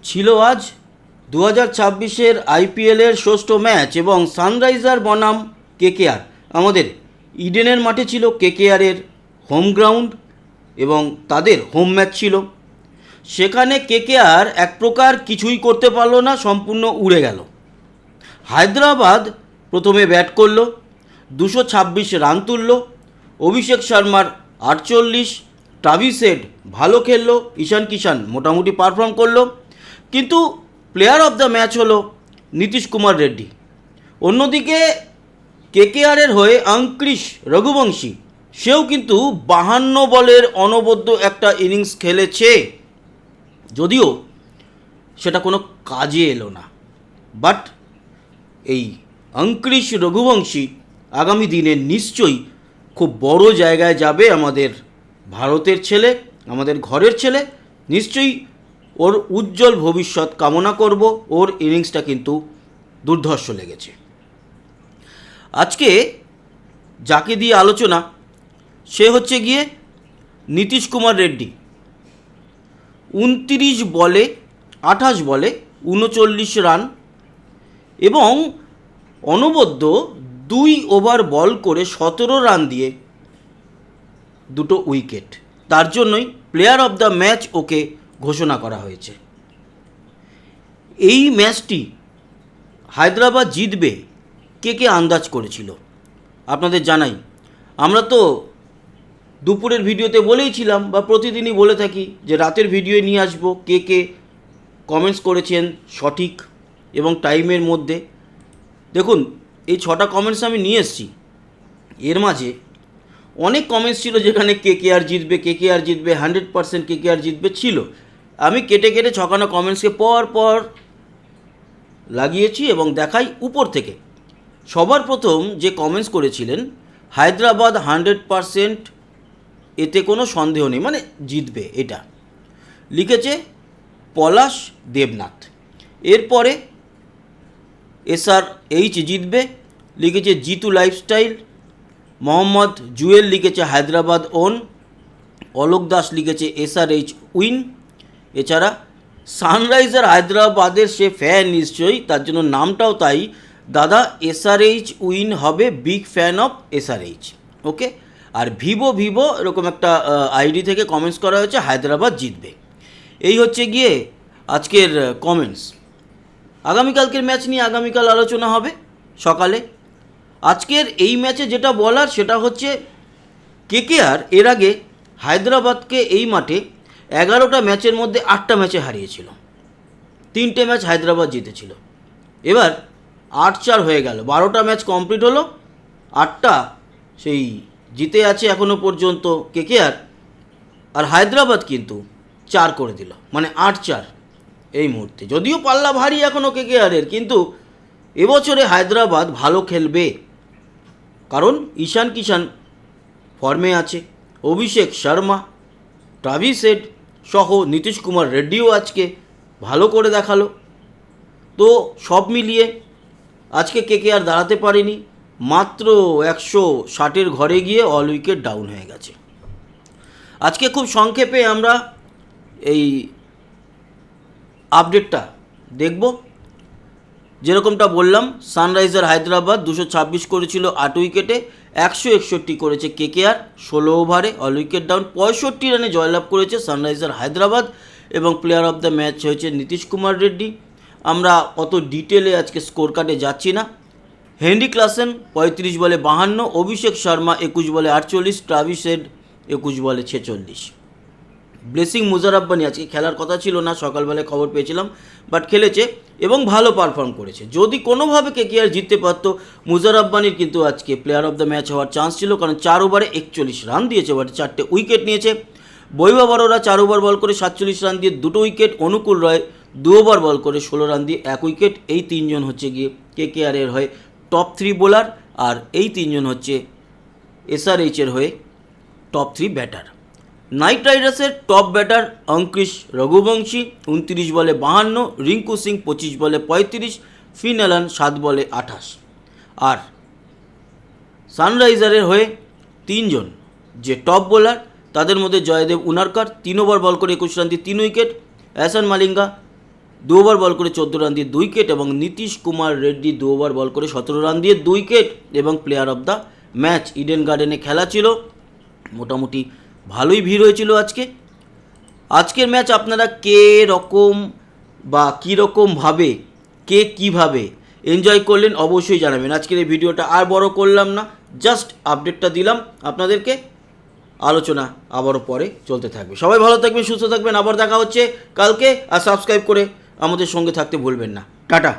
ছিল আজ 2026-এর আইপিএলের ষষ্ঠ ম্যাচ এবং সানরাইজার বনাম কেকেআর আমাদের ইডেনের মাঠে ছিল কেকেআরের হোম গ্রাউন্ড এবং তাদের হোম ম্যাচ ছিল। সেখানে কেকেআর এক প্রকার কিছুই করতে পারলো না, সম্পূর্ণ উড়ে গেল। হায়দ্রাবাদ প্রথমে ব্যাট করলো, 226 রান তুলল। অভিষেক শর্মার 48, ট্রাভিস হেড ভালো খেললো, ঈশান কিষান মোটামুটি পারফর্ম করলো, কিন্তু প্লেয়ার অফ দ্য ম্যাচ হলো নীতিশ কুমার রেড্ডি। অন্যদিকে কেকেআরের হয়ে অঙ্কুশ রঘুবংশী, সেও কিন্তু 52 বলের অনবদ্য একটা ইনিংস খেলেছে, যদিও সেটা কোনো কাজে এলো না। বাট এই অঙ্কুশ রঘুবংশী আগামী দিনে নিশ্চয়ই খুব বড় জায়গায় যাবে। আমাদের ভারতের ছেলে, আমাদের ঘরের ছেলে, নিশ্চয়ই ওর উজ্জ্বল ভবিষ্যৎ কামনা করব। ওর ইনিংসটা কিন্তু দুর্ধর্ষ লেগেছে। আজকে যাকে দিয়ে আলোচনা সে হচ্ছে গিয়ে নীতিশ কুমার রেড্ডি। 29 বলে 28 বলে 39 রান এবং অনবদ্য 2 ওভার বল করে 17 রান দিয়ে 2 উইকেট। তার জন্যই প্লেয়ার অফ দ্য ম্যাচ ওকে ঘোষণা করা হয়েছে। এই ম্যাচটি হায়দ্রাবাদ জিতবে কে আন্দাজ করেছিল আপনাদের জানাই। আমরা তো দুপুরের ভিডিওতে বলেইছিলাম বা প্রতিদিনই বলে থাকি যে রাতের ভিডিও নিয়ে আসবো। কে কমেন্টস করেছেন সঠিক এবং টাইমের মধ্যে। দেখুন, এই 6টা কমেন্টস আমি নিয়ে এসেছি। এর মাঝে অনেক কমেন্টস ছিল যেখানে কেকেআর জিতবে, কেকেআর জিতবে, 100% কেকেআর জিতবে ছিল। আমি কেটে কেটে 6খানা কমেন্টসকে পর লাগিয়েছি এবং দেখাই উপর থেকে। সবার প্রথম যে কমেন্টস করেছিলেন, হায়দ্রাবাদ 100%, এতে কোনো সন্দেহ নেই, মানে জিতবে, এটা লিখেছে পলাশ দেবনাথ। এরপরে SRH জিতবে লিখেছে জিতু লাইফস্টাইল। মোহাম্মদ জুয়েল লিখেছে হায়দ্রাবাদ ওন। অলোক দাস লিখেছে SRH উইন। এছাড়া সানরাইজার হায়দ্রাবাদের সে ফ্যান নিশ্চয়ই, তার জন্য নামটাও তাই, দাদা SRH উইন হবে, big fan of SRH। Okay. আর ভিভো এরকম একটা আইডি থেকে কমেন্টস করা হয়েছে হায়দ্রাবাদ জিতবে। এই হচ্ছে গিয়ে আজকের কমেন্টস। আগামীকালকের ম্যাচ নিয়ে আগামীকাল আলোচনা হবে সকালে। আজকের এই ম্যাচে যেটা বলার সেটা হচ্ছে কেকেআর এর আগে হায়দ্রাবাদকে এই মাঠে 11টা ম্যাচের মধ্যে 8টা ম্যাচে হারিয়েছিল। 3টে ম্যাচ হায়দ্রাবাদ জিতেছিল। এবার 8-4 হয়ে গেল, 12টা ম্যাচ কমপ্লিট হলো, 8টা সেই জিতে আছে এখনও পর্যন্ত কেকেআর। আর হায়দ্রাবাদ কিন্তু 4 করে দিল, মানে 8-4 এই মুহূর্তে। যদিও পাল্লা ভারী এখনও কেকেআরের, কিন্তু এবছরে হায়দ্রাবাদ ভালো খেলবে, কারণ ঈশান কিষান ফর্মে আছে, অভিষেক শর্মা, ট্রাভিস হেড সহ নীতিশ কুমার রেড্ডিও আজকে ভালো করে দেখালো। তো সব মিলিয়ে আজকে কেকেআর দাঁড়াতে পারেনি, মাত্র 160-এর ঘরে গিয়ে অল উইকেট ডাউন হয়ে গেছে। আজকে খুব সংক্ষেপে আমরা এই আপডেটটা দেখব। যেরকমটা বললাম, সানরাইজার হায়দ্রাবাদ 226 করেছিল 8 উইকেটে, 161 করেছে কেকেআর 16 ওভারে, অল উইকেট ডাউন। 65 রানে জয়লাভ করেছে সানরাইজার হায়দ্রাবাদ এবং প্লেয়ার অফ দ্য ম্যাচ হয়েছে নীতিশ কুমার রেড্ডি। আমরা অত ডিটেলে আজকে স্কোর কার্ডে যাচ্ছি না। হেনরি ক্লাসেন 35 বলে 52, অভিষেক শর্মা 21 বলে 48, ট্রাভিস হেড 21 বলে 46। ব্লেসিং মুজারাব্বানি আজকে খেলার কথা ছিল না, সকালবেলায় খবর পেয়েছিলাম, বাট খেলেছে এবং ভালো পারফর্ম করেছে। যদি কোনোভাবে কেকেআর জিততে পারত, মুজারাব্বানির কিন্তু আজকে প্লেয়ার অফ দ্য ম্যাচ হওয়ার চান্স ছিল, কারণ 4 ওভারে 41 রান দিয়েছে, বাট 4টে উইকেট নিয়েছে। বৈভব অরোরা 4 ওভার বল করে 47 রান দিয়ে 2 উইকেট, অনুকূল রয় 2 ওভার বল করে 16 রান দিয়ে 1 উইকেট। এই 3জন হচ্ছে গিয়ে কেকেআরের হয়ে টপ 3 বোলার, আর এই 3জন হচ্ছে SRH-এর হয়ে টপ 3 ব্যাটার। নাইট রাইডার্সের টপ ব্যাটার অঙ্কুশ রঘুবংশী 29 বলে 52, রিঙ্কু সিং 25 বলে 35, ফিন অ্যালান 7 বলে 28। আর সানরাইজারের হয়ে 3জন যে টপ বোলার, তাদের মধ্যে জয়দেব উনারকার 3 ওভার বল করে 21 রান দিয়ে 3 উইকেট, অ্যাসান মালিঙ্গা দু ওভার বল করে 14 রান দিয়ে 2 উইকেট, এবং নীতিশ কুমার রেড্ডি 2 ওভার বল করে 17 রান দিয়ে 2 উইকেট এবং player of the match. Eden গার্ডেনে খেলা ছিল, মোটামুটি ভালোই ভিড় হয়েছিল আজকের ম্যাচ আপনারা কে রকম বা কীরকমভাবে কে কীভাবে এনজয় করলেন অবশ্যই জানাবেন। আজকের এই ভিডিওটা আর বড় করলাম না, জাস্ট আপডেটটা দিলাম আপনাদেরকে। আলোচনা আবারও পরে চলতে থাকবে। সবাই ভালো থাকবেন, সুস্থ থাকবেন, আবার দেখা হচ্ছে কালকে। আর সাবস্ক্রাইব করে আমাদের সঙ্গে থাকতে ভুলবেন না। টাটা।